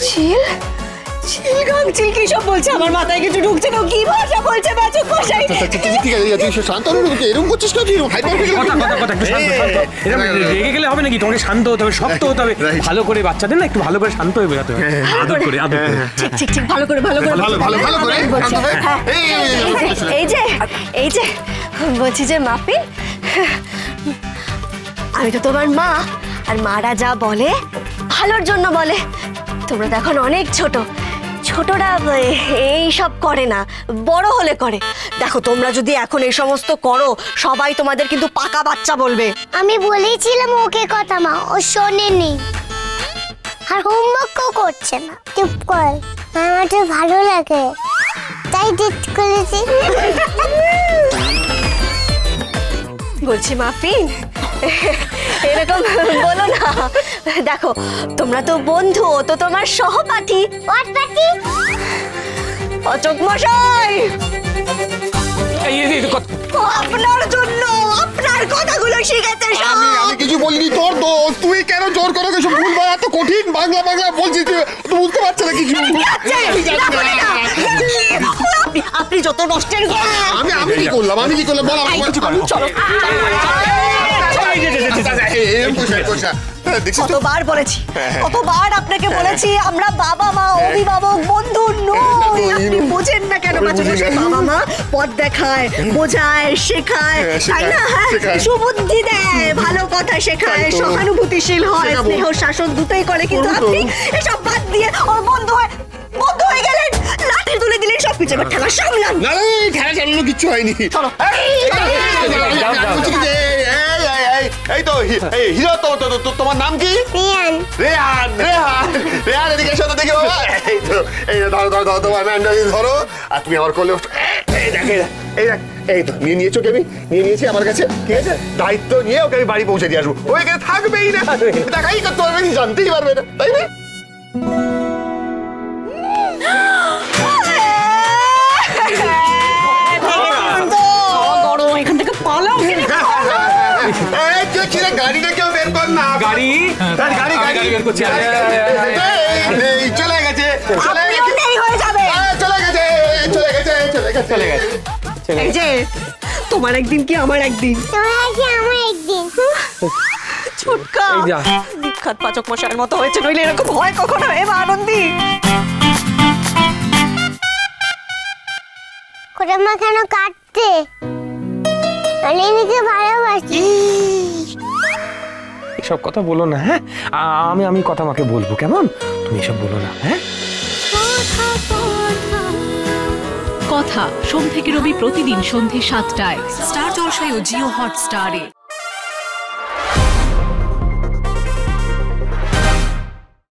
চিল চিলগাং চিল কি সব বলছে? আমার মাথায় কিছু ঢুকছে না। কি ভাষা বলছে বাচক মশাই? ঠিক আছে তুই শান্ত হলো, এরকম করছিস কেন? তুই হাইপার হয়ে গেলি। কথা একটু শান্ত এরকম রেগে গেলে হবে নাকি? তোমাকে শান্ত হতে হবে, শক্ত হতে হবে, ভালো করে বাচ্চাদের না একটু ভালো করে শান্ত হয়ে বোঝাতে হবে, আদর করে ঠিক ঠিক ঠিক ভালো করে ভালো করে ভালো ভালো ভালো করে শান্ত হয়ে। এই যে বলছি যে মাফিন, আমি তো তোমার মা, আর মারা যা বলে ভালোর জন্য বলে। তোমরা তো এখন অনেক ছোট, ছোটরা এই সব করে না, বড় হলে করে। দেখো তোমরা যদি এখন এই সমস্ত করো, সবাই তোমাদের কিন্তু পাকা বাচ্চা বলবে। আমি বলেছিলাম ওকে কথা, মা ও শোনেনি, আর হোমওয়ার্কও করছে না। চুপ কর, আমার তো ভালো লাগে তাই ডিট করেছি। বলছি মাফিন, এরকম বলো না। দেখো তোমরা তো বন্ধু, তো তোমার সহপাঠী। অচক মশাই, আপনার জন্য আপনার কথাগুলো শিখেছে। আমি কিছু বলিনি, তোর দোষ। তুই কেন জোর করে সব ভুলভাল এত কঠিন বাংলা বলছিস? তুই বুঝতে পারছিস না কিছু? আপনি যত নষ্টের আমি কি করলাম? বল আমার। চলো কতবার বলেছি, কতবার আপনাকে বলেছি আমরা বাবা মা, অভিভাবক, বন্ধু নই। আপনি বোঝেন না কেন? বাবা মা পথ দেখায়, বোঝায়, শেখায়, তাই না? সুবুদ্ধি দেয়, ভালো কথা শেখায়, সহানুভূতিশীল হয়, স্নেহ শাসন দুটোই করে। কিন্তু আপনি এসব বাদ দিয়ে ওর বন্ধু হয়ে গেলেন, লাঠি তুলে দিলেন, সবকিছু। এবার ঠেলা সামলান। না খেলা চালানো কিচ্ছু হয়নি। চলো এই তো হিরো, তো তোমার নাম কি? রেহান। রেহান এদিকে এসো তো দেখি বাবা। এই ধরো তোমার ম্যান্ডা ধরো, আর তুমি আমার কোলে। এই দেখ এই তো নিয়ে নিয়েছো, আমি নিয়ে নিয়েছি আমার কাছে। ঠিক আছে, দায়িত্ব নিয়ে ওকে আমি বাড়ি পৌঁছে দিয়ে আসবো। ও এখানে থাকবেই না, দেখাই করতে পারবে, জানতেই পারবে না, তাই না? এখান থেকে পালাও। গাড়িটা কেউ বের কর না। গাড়ি বের করছি। চলে গেছে এই যে তোমার একদিন কি আমার একদিন। ছুটকা বিখ্যাত পাচক মশাইয়ের মতো হয়েছে, নইলে এরকম হয় কখনো? এবার আনন্দী মা কেন কাটতে? ভালোবাসি। এসব কথা বলো না, হ্যাঁ? আমি কথা মাকে বলবো, কেমন? তুমি এসব বলো না, হ্যাঁ? কথা সোম থেকে রবি প্রতিদিন সন্ধ্যে ৭টায় স্টার জলসায় ও জিও হটস্টারে।